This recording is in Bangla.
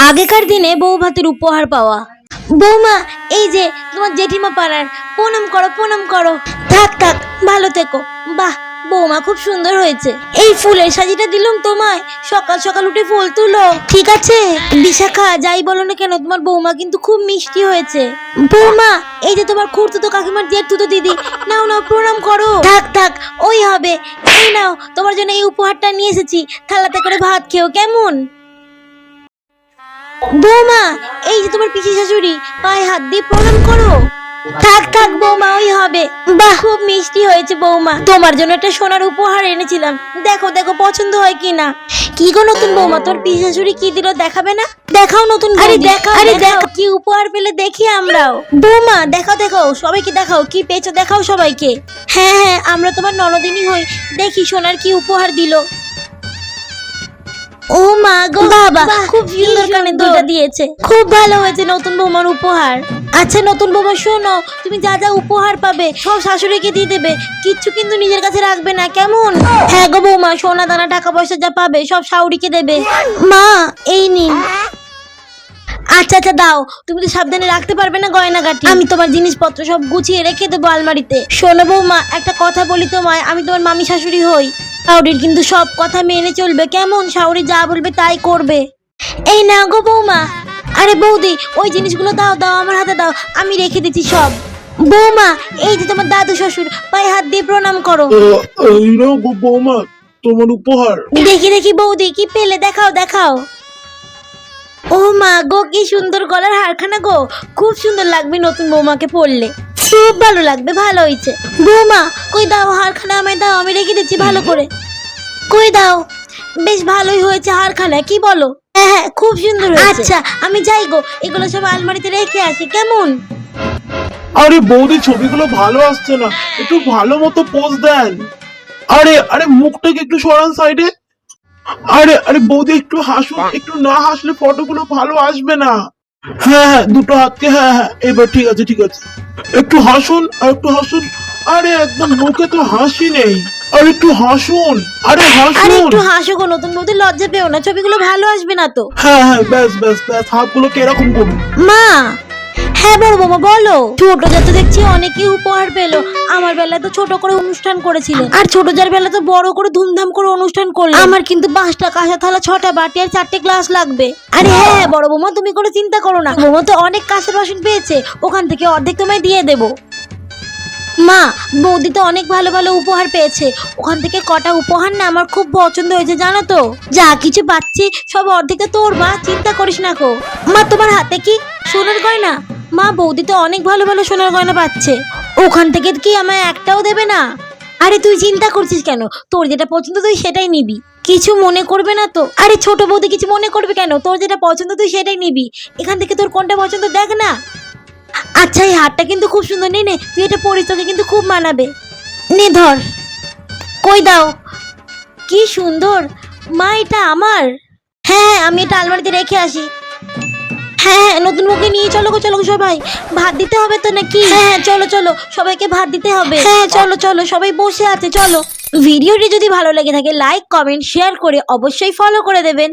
আগেকার দিনে বউ ভাতের উপহার পাওয়া। বৌমা, এই যে তোমার জেঠিমা পাড়ার, প্রণাম করো প্রণাম করো। থাক থাক, ভালো থেকো। বাহ, বৌমা খুব সুন্দর হয়েছে। এই ফুলের সাজিটা দিলাম তোমায়, সকাল সকাল উঠে ফুল তুলো, ঠিক আছে? বিশাখা, যাই বলো না কেন, তোমার বৌমা কিন্তু খুব মিষ্টি হয়েছে। বৌমা, এই যে তোমার খুড়তুতো কাকিমার জেঠতুতো দিদি, নাও নাও প্রণাম করো। থাক থাক, ওই হবে। এই নাও, তোমার জন্য এই উপহারটা নিয়ে এসেছি, থালাতে করে ভাত খেও, কেমন? বৌমা, এই যে তোমার পিসি শাশুড়ি, পায়ে হাত দিয়ে প্রণাম করো। থাক থাক বৌমা, ওই হবে। বাহ, খুব মিষ্টি হয়েছে বৌমা, তোমার জন্য একটা সোনার উপহার এনেছিলাম, দেখো দেখো পছন্দ হয় কিনা। কি গো নতুন বৌমা, তোর পিসি শাশুড়ি কি দিল, দেখাবে না? দেখাও নতুন। আরে দেখাও, আরে দেখাও কি উপহার পেলে দেখি আমরাও। বৌমা দেখাও দেখাও, সবাইকে দেখাও কি পেয়েছো, দেখাও সবাইকে। হ্যাঁ হ্যাঁ, আমরা তোমার ননদিনী হই, দেখি সোনার কি উপহার দিল। ও মা গো, বাবা খুব সুন্দর কানের দুলটা দিয়েছে, খুব ভালো হয়েছে নতুন বৌমার উপহার। আচ্ছা নতুন বৌমা, শোনো, তুমি যা যা উপহার পাবে সব শাশুড়িকে দিয়ে দেবে, কিচ্ছু কিন্তু নিজের কাছে রাখবে না, কেমন? হ্যাঁ গো বৌমা, সোনা দানা টাকা পয়সা যা পাবে সব শাশুড়িকে দেবে। মা, এই নিন। আচ্ছা আচ্ছা দাও, তুমি তো সাবধানে রাখতে পারবে না গয়নাগাটি, আমি তোমার জিনিসপত্র সব গুছিয়ে রেখে দেবো আলমারিতে। শোনো বৌমা, একটা কথা বলি তোমায়, আমি তোমার মামি শাশুড়ি হই, শাশুড়ির কিন্তু সব কথা মেনে চলবে, কেমন? শাশুড়ি যা বলবে তাই করবে। এই না গো বৌমা। আরে বৌদি, ওই জিনিসগুলো দাও দাও, আমার হাতে দাও, আমি রেখে দিচ্ছি সব। বৌমা, এই যে তোমার দাদু শ্বশুর, পায়ে হাত দিয়ে প্রণাম করো। এই নাও গো বৌমা, তোমার উপহার। দেখি দেখি বৌদি, কি পেলে, দেখাও দেখাও। ও মা গো, কি সুন্দর গলার হারখানা গো, খুব সুন্দর লাগবে নতুন বৌমাকে পরলে, খুব ভালো লাগবে, ভালো হয়েছে। বৌমা কই দাও হারখানা, আমায় দাও, আমি রেখে দিচ্ছি ভালো করে। কই দাও, বেশ ভালোই হয়েছে হারখানা, কি বলো? হ্যাঁ হ্যাঁ, খুব সুন্দর হয়েছে। আচ্ছা আমি যাই গো, এগুলো সব আলমারিতে রেখে আসি, কেমন? আরে বৌদি, ছবিগুলো ভালো আসছে না, একটু ভালো মতো পোজ দেন। আরে আরে মুখটাকে একটু সরান সাইডে। আরে আরে বৌদি, একটু হাসুন, একটু না হাসলে ফটোগুলো ভালো আসবে না। হ্যাঁ হ্যাঁ, দুটো হাতকে, হ্যাঁ হ্যাঁ, এবার ঠিক আছে ঠিক আছে, একটু হাসুন আর একটু হাসুন। আরে একদম মুখে তো হাসি নেই, আর একটু হাসুন, আরে আরে হাসুন। একটু হাসো গো নতুন বৌদি, লজ্জা পেও না, ছবিগুলো ভালো আসবে না তো। হ্যাঁ হ্যাঁ, ব্যাস ব্যাস ব্যাস, হাতগুলোকে এরকম করুন। মা, হ্যাঁ বড় বৌমা বলো। ছোট যা তো দেখছি অনেকেই উপহার পেলো, আমার বেলায় তো ছোট করে অনুষ্ঠান করেছিলেন, আর ছোট যার বেলা তো বড় করে ধুমধাম করে অনুষ্ঠান করলো। আমার কিন্তু 5টা কাঁসা থালা, 6টা বাটি আর 4টে গ্লাস লাগবে। আরে হ্যাঁ হ্যাঁ বড় বৌমা, তুমি কোনো চিন্তা করো না, বৌমা তো অনেক কাঁচের বাসন পেয়েছে, ওখান থেকে অর্ধেক তোমায় দিয়ে দেবো। মা, বৌদি তো অনেক ভালো ভালো উপহার পেয়েছে, ওখান থেকে কটা উপহার না আমার খুব পছন্দ হয়েছে, জানো তো? যা কিছু পাচ্ছি সব অর্ধেকটা তোর, মা চিন্তা করিস না গো। মা, তোমার হাতে কি সোনার গয়না? মা, বৌদি তো অনেক ভালো ভালো সোনার গয়না পাচ্ছে, ওখান থেকে কি আমায় একটাও দেবে না? আরে তুই চিন্তা করছিস কেন, তোর যেটা পছন্দ তুই সেটাই নিবি, কিছু মনে করবে না তো? আরে ছোট বৌদি কিছু মনে করবে কেন, তোর যেটা পছন্দ তুই সেটাই নিবি, এখান থেকে তোর কোনটা পছন্দ দেখ না। আচ্ছা এই হারটা কিন্তু খুব সুন্দর, নে নে তুই এটা পরিস, তোকে কিন্তু খুব মানাবে, নে ধর। কই দাও, কি সুন্দর। মা, এটা আমার? হ্যাঁ আমি এটা আলমারিতে রেখে আসি। হ্যাঁ হ্যাঁ, নতুন বউকে নিয়ে চলো গো, চলো গো সবাই, ভাত দিতে হবে তো নাকি? হ্যাঁ চলো চলো, সবাইকে ভাত দিতে হবে। হ্যাঁ চলো চলো, সবাই বসে আছে, চলো। ভিডিওটি যদি ভালো লেগে থাকে লাইক কমেন্ট শেয়ার করে অবশ্যই ফলো করে দেবেন।